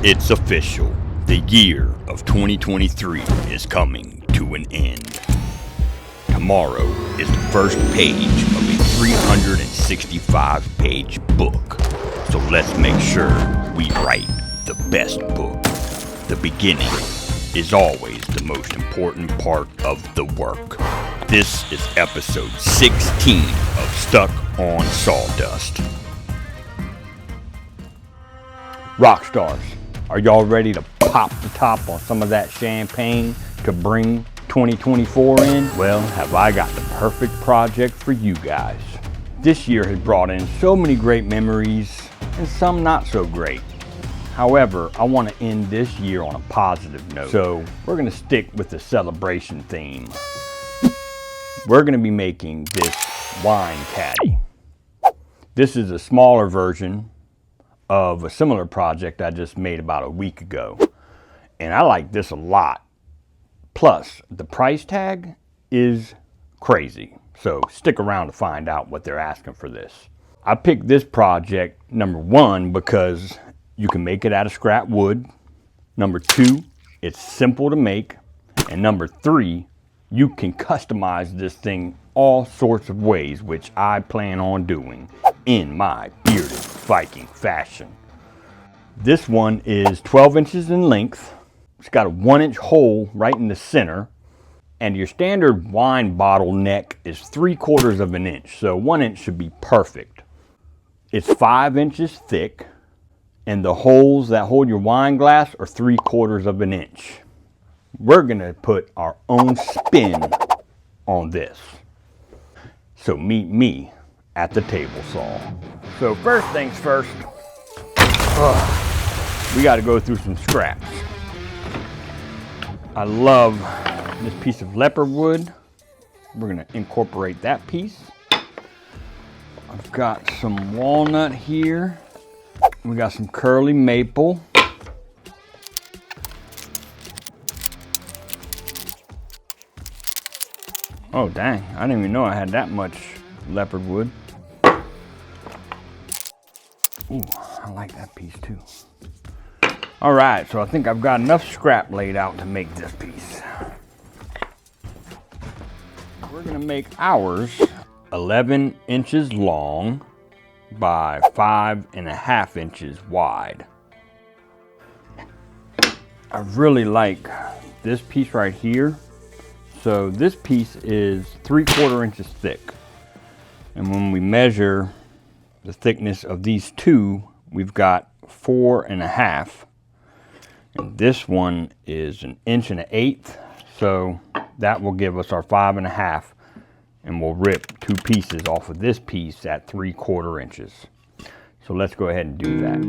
It's official. The year of 2023 is coming to an end. Tomorrow is the first page of a 365-page book. So let's make sure we write the best book. The beginning is always the most important part of the work. This is episode 16 of Stuck on Sawdust. Rock stars, are y'all ready to pop the top on some of that champagne to bring 2024 in? Well, have I got the perfect project for you guys. This year has brought in so many great memories and some not so great. However, I want to end this year on a positive note. So we're going to stick with the celebration theme. We're going to be making this wine caddy. This is a smaller version of a similar project I just made about a week ago. And I like this a lot. Plus, the price tag is crazy. So stick around to find out what they're asking for this. I picked this project, number one, because you can make it out of scrap wood. Number two, it's simple to make. And number three, you can customize this thing all sorts of ways, which I plan on doing in my Bearded Viking fashion. This one is 12 inches in length. It's got a 1-inch hole right in the center. And your standard wine bottle neck is 3/4 of an inch. So 1 inch should be perfect. It's 5 inches thick. And the holes that hold your wine glass are 3/4 of an inch. We're gonna put our own spin on this. So meet me at the table saw. So first things first, we gotta go through some scraps. I love this piece of leopard wood. We're gonna incorporate that piece. I've got some walnut here. We got some curly maple. Oh dang, I didn't even know I had that much leopard wood. Ooh, I like that piece too. All right, so I think I've got enough scrap laid out to make this piece. We're gonna make ours 11 inches long by 5.5 inches wide. I really like this piece right here. So this piece is 3/4 inches thick. And when we measure the thickness of these two, we've got 4.5. And this one is 1 1/8 inches. So that will give us our 5.5. And we'll rip two pieces off of this piece at 3/4 inches. So let's go ahead and do that.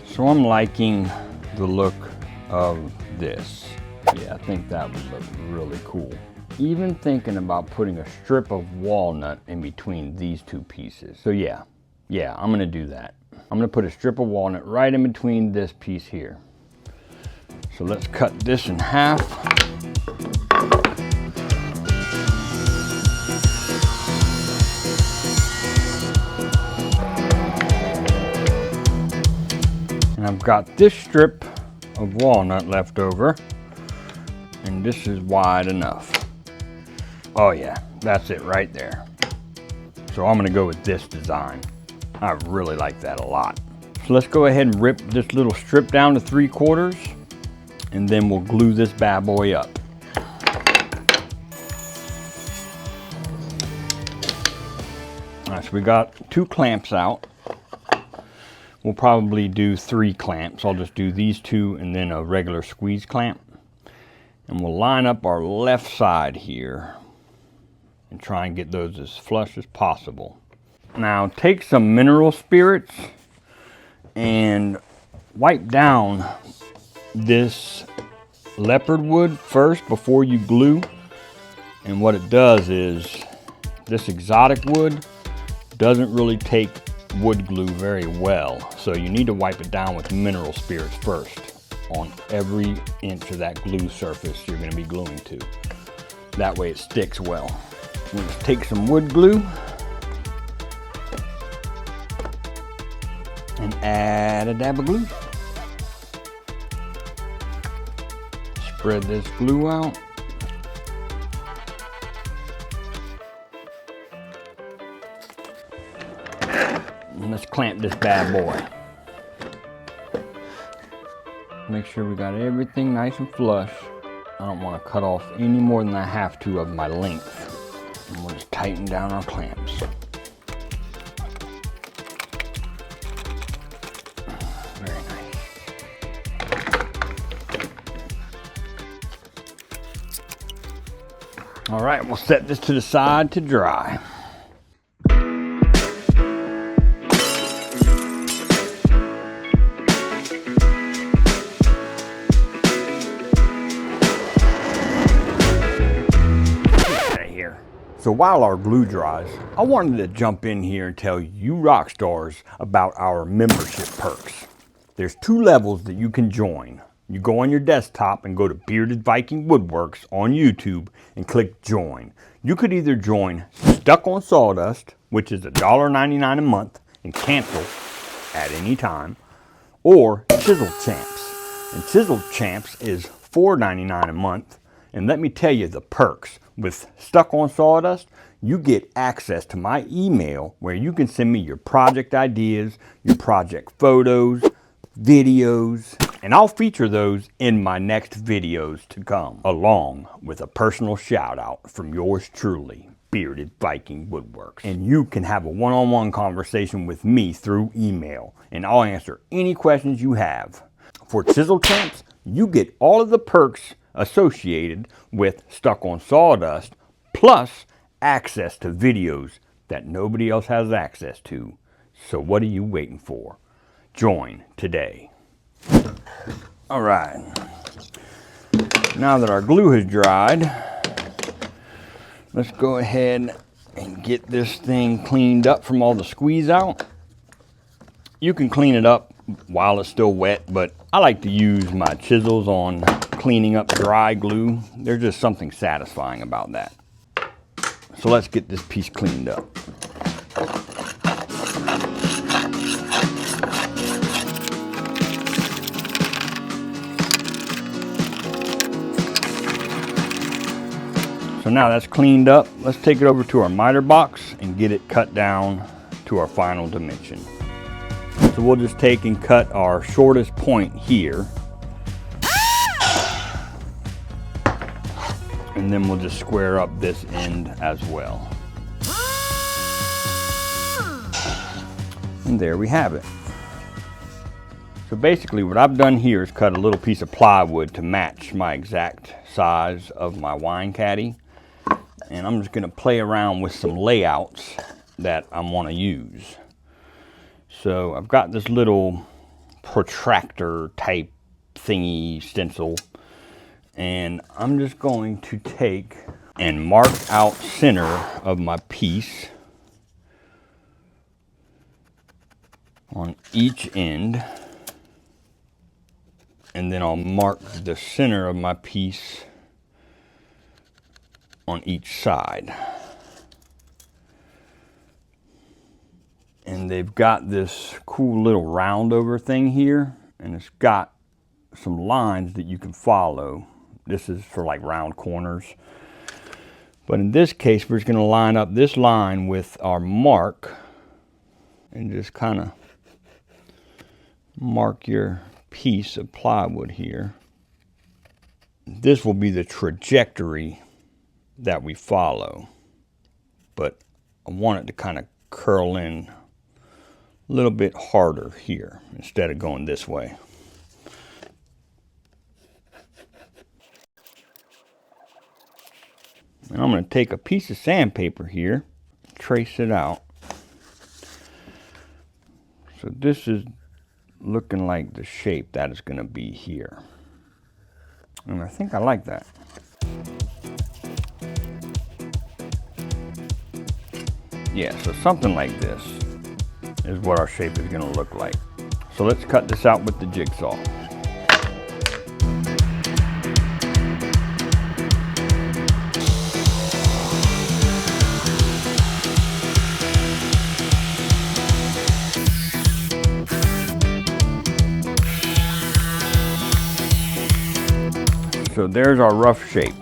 So I'm liking the look of this. Yeah, I think that would look really cool. Even thinking about putting a strip of walnut in between these two pieces. So yeah, I'm gonna do that. I'm gonna put a strip of walnut right in between this piece here. So let's cut this in half. And I've got this strip of walnut left over, and this is wide enough. Oh yeah, that's it right there. So I'm gonna go with this design. I really like that a lot. So let's go ahead and rip this little strip down to 3/4, and then we'll glue this bad boy up. All right, so we got 2 clamps out. We'll probably do 3 clamps. I'll just do these 2 and then a regular squeeze clamp. And we'll line up our left side here and try and get those as flush as possible. Now take some mineral spirits and wipe down this leopard wood first before you glue. And what it does is this exotic wood doesn't really take wood glue very well. So you need to wipe it down with mineral spirits first. on every inch of that glue surface you're going to be gluing to. That way it sticks well. We'll just take some wood glue and add a dab of glue. Spread this glue out. And let's clamp this bad boy. Make sure we got everything nice and flush. I don't want to cut off any more than I have to of my length. And we'll just tighten down our clamps. Very nice. All right, we'll set this to the side to dry. So while our glue dries, I wanted to jump in here and tell you rock stars about our membership perks. There's 2 levels that you can join. You go on your desktop and go to Bearded Viking Woodworks on YouTube and click join. You could either join Stuck on Sawdust, which is $1.99 a month and cancel at any time, or Chisel Champs. And Chisel Champs is $4.99 a month. And let me tell you the perks. With Stuck on Sawdust, you get access to my email where you can send me your project ideas, your project photos, videos, and I'll feature those in my next videos to come, along with a personal shout out from yours truly, Bearded Viking Woodworks. And you can have a one-on-one conversation with me through email, and I'll answer any questions you have. For Chisel Champs, you get all of the perks associated with Stuck on Sawdust, plus access to videos that nobody else has access to. So what are you waiting for? Join today. All right, now that our glue has dried, let's go ahead and get this thing cleaned up from all the squeeze out. You can clean it up while it's still wet, but I like to use my chisels on cleaning up dry glue. There's just something satisfying about that. So let's get this piece cleaned up. So now that's cleaned up, let's take it over to our miter box and get it cut down to our final dimension. So we'll just take and cut our shortest point here. And then we'll just square up this end as well. And there we have it. So basically what I've done here is cut a little piece of plywood to match my exact size of my wine caddy. And I'm just going to play around with some layouts that I want to use. So I've got this little protractor type thingy stencil, and I'm just going to take and mark out center of my piece on each end, and then I'll mark the center of my piece on each side. And they've got this cool little round over thing here, and it's got some lines that you can follow. This is for like round corners. But in this case, we're just going to line up this line with our mark and just kind of mark your piece of plywood here. This will be the trajectory that we follow, but I want it to kind of curl in a little bit harder here instead of going this way. And I'm going to take a piece of sandpaper here, trace it out. So this is looking like the shape that is going to be here. And I think I like that. Yeah, so something like this is what our shape is going to look like. So let's cut this out with the jigsaw. So there's our rough shape.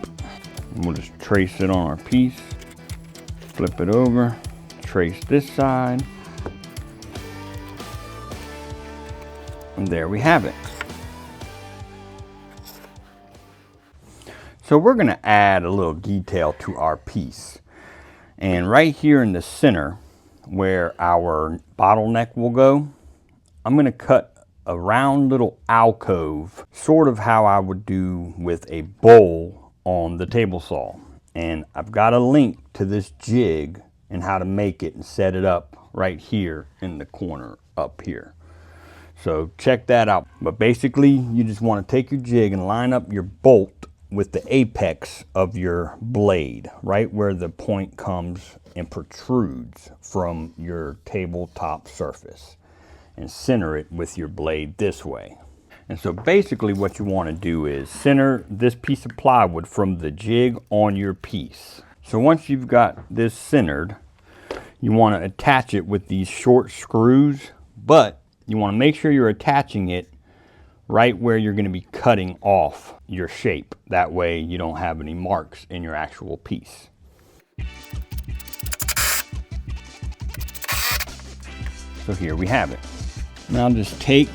And we'll just trace it on our piece, flip it over, trace this side, and there we have it. So we're gonna add a little detail to our piece. And right here in the center, where our bottleneck will go, I'm gonna cut a round little alcove, sort of how I would do with a bowl on the table saw. And I've got a link to this jig and how to make it and set it up right here in the corner up here. So check that out. But basically, you just want to take your jig and line up your bolt with the apex of your blade, right where the point comes and protrudes from your tabletop surface, and center it with your blade this way. And so basically what you want to do is center this piece of plywood from the jig on your piece. So once you've got this centered, you want to attach it with these short screws, but you want to make sure you're attaching it right where you're going to be cutting off your shape. That way you don't have any marks in your actual piece. So here we have it. Now just take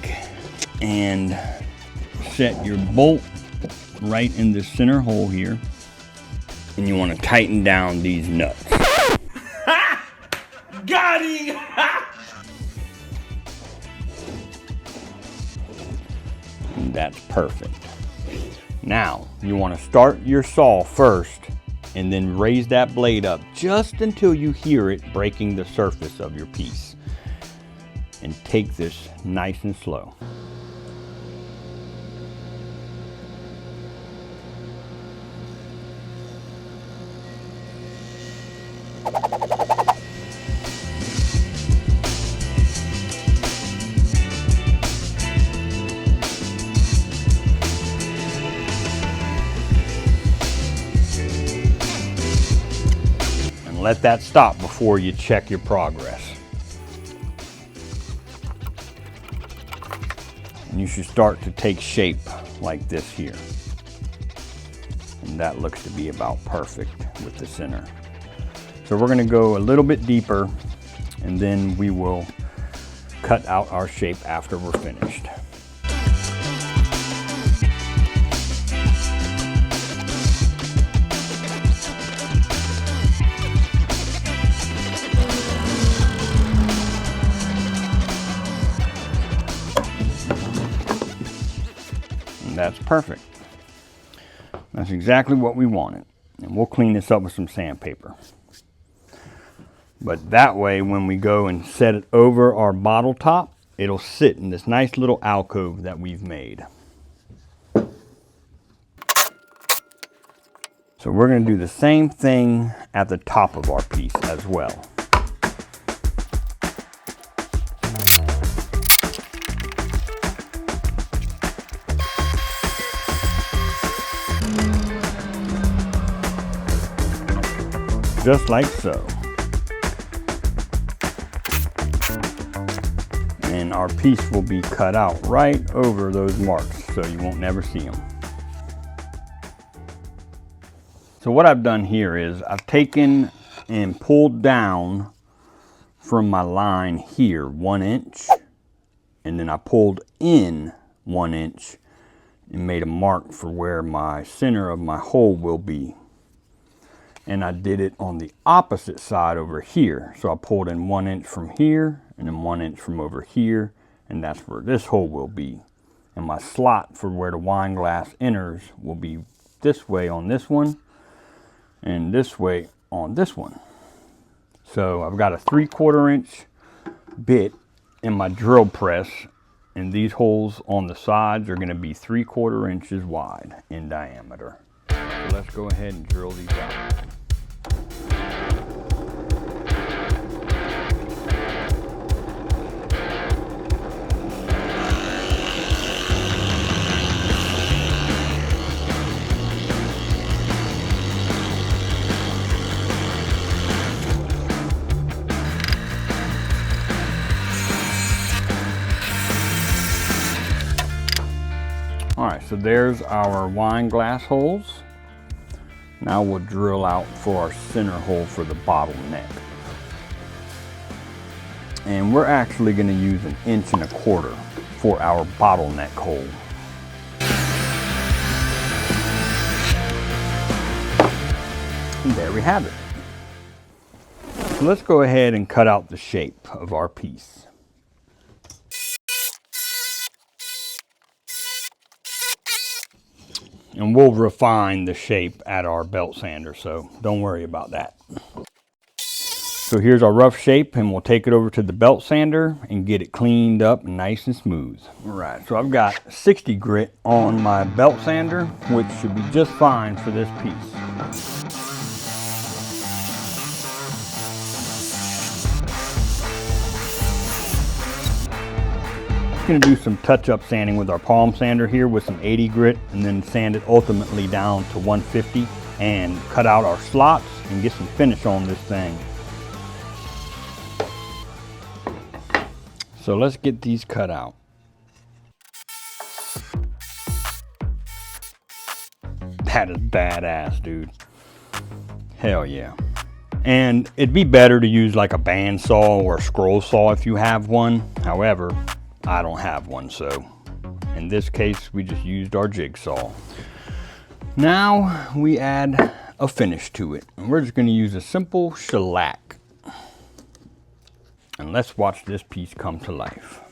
and set your bolt right in the center hole here. And you want to tighten down these nuts. Got him! And that's perfect. Now you want to start your saw first and then raise that blade up just until you hear it breaking the surface of your piece. And take this nice and slow. And let that stop before you check your progress. And you should start to take shape like this here. And that looks to be about perfect with the center. So we're gonna go a little bit deeper and then we will cut out our shape after we're finished. That's perfect. That's exactly what we wanted. And we'll clean this up with some sandpaper. But that way, when we go and set it over our bottle top, it'll sit in this nice little alcove that we've made. So we're going to do the same thing at the top of our piece as well. Just like so. And our piece will be cut out right over those marks, so you won't never see them. So what I've done here is I've taken and pulled down from my line here 1 inch, and then I pulled in 1 inch and made a mark for where my center of my hole will be. And I did it on the opposite side over here. So I pulled in 1 inch from here and then 1 inch from over here, and that's where this hole will be. And my slot for where the wine glass enters will be this way on this one and this way on this one. So I've got a 3/4 inch bit in my drill press, and these holes on the sides are going to be 3/4 inches wide in diameter. So let's go ahead and drill these out. All right, so there's our wine glass holes. Now we'll drill out for our center hole for the bottleneck. And we're actually going to use 1.25 inches for our bottleneck hole. And there we have it. So let's go ahead and cut out the shape of our piece. And we'll refine the shape at our belt sander, so don't worry about that. So here's our rough shape, and we'll take it over to the belt sander and get it cleaned up nice and smooth. All right, so I've got 60 grit on my belt sander, which should be just fine for this piece. Going to do some touch-up sanding with our palm sander here with some 80 grit, and then sand it ultimately down to 150 and cut out our slots and get some finish on this thing. So let's get these cut out. That is badass, dude. Hell yeah. And it'd be better to use like a band saw or a scroll saw if you have one. However, I don't have one, so in this case we just used our jigsaw. Now we add a finish to it, and we're just going to use a simple shellac. And let's watch this piece come to life.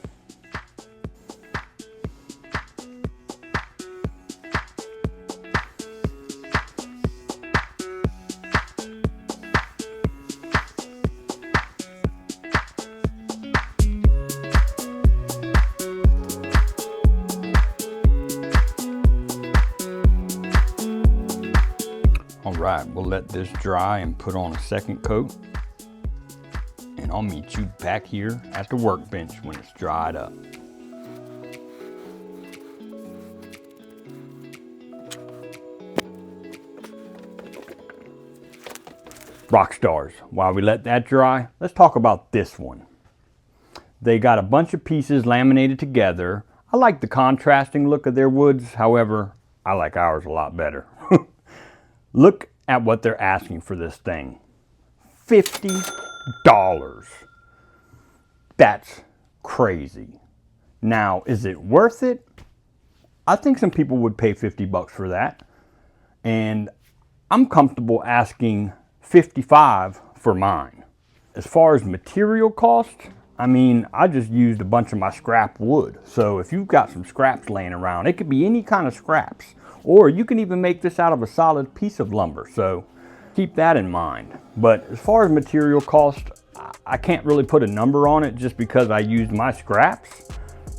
All right, we'll let this dry and put on a second coat. And I'll meet you back here at the workbench when it's dried up. Rock stars, while we let that dry, let's talk about this one. They got a bunch of pieces laminated together. I like the contrasting look of their woods, however, I like ours a lot better. Look at what they're asking for this thing. $50. That's crazy. Now, is it worth it? I think some people would pay 50 bucks for that. And I'm comfortable asking 55 for mine. As far as material cost, I mean, I just used a bunch of my scrap wood. So if you've got some scraps laying around, it could be any kind of scraps. Or you can even make this out of a solid piece of lumber. So keep that in mind. But as far as material cost, I can't really put a number on it just because I used my scraps.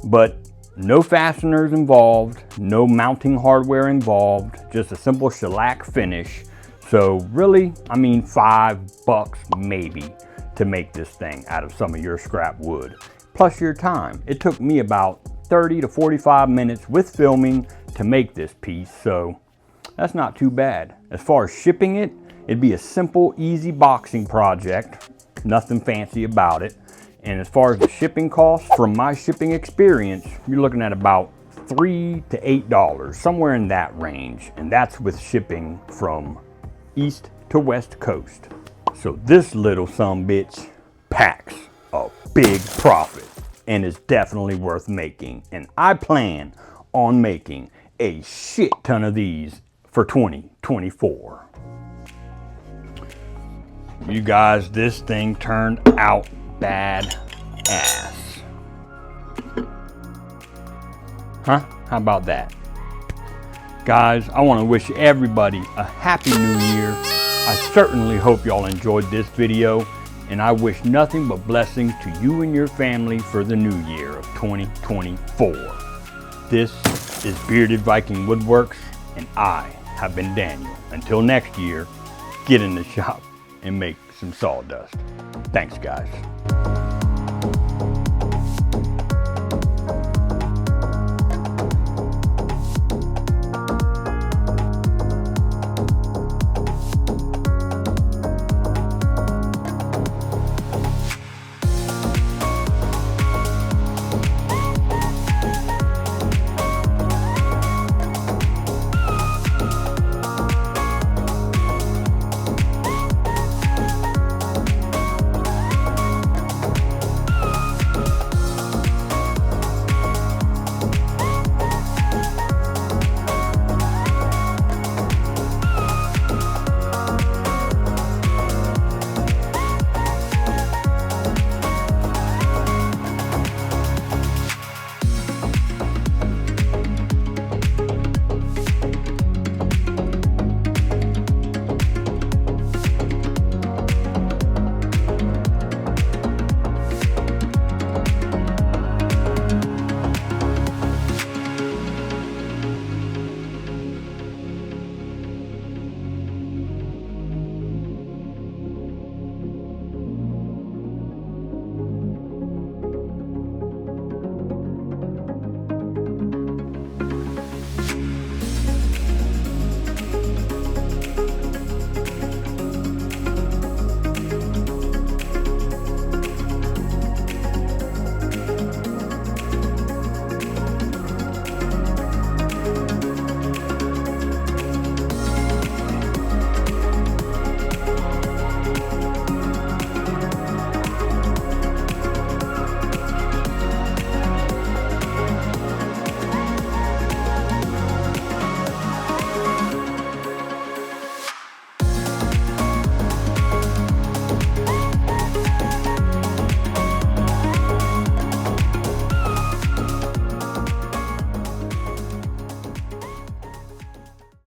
But no fasteners involved, no mounting hardware involved, just a simple shellac finish. So really, I mean, $5 maybe to make this thing out of some of your scrap wood. Plus your time. It took me about 30 to 45 minutes with filming to make this piece, so that's not too bad. As far as shipping it, it'd be a simple, easy boxing project. Nothing fancy about it. And as far as the shipping cost, from my shipping experience, you're looking at about $3 to $8, somewhere in that range. And that's with shipping from east to west coast. So this little sumbitch packs a big profit and is definitely worth making. And I plan on making a shit ton of these for 2024. You guys, this thing turned out bad ass. Huh? How about that? Guys, I want to wish everybody a happy new year. I certainly hope y'all enjoyed this video, and I wish nothing but blessings to you and your family for the new year of 2024. This is Bearded Viking Woodworks, and I have been Daniel. Until next year, get in the shop and make some sawdust. Thanks, guys.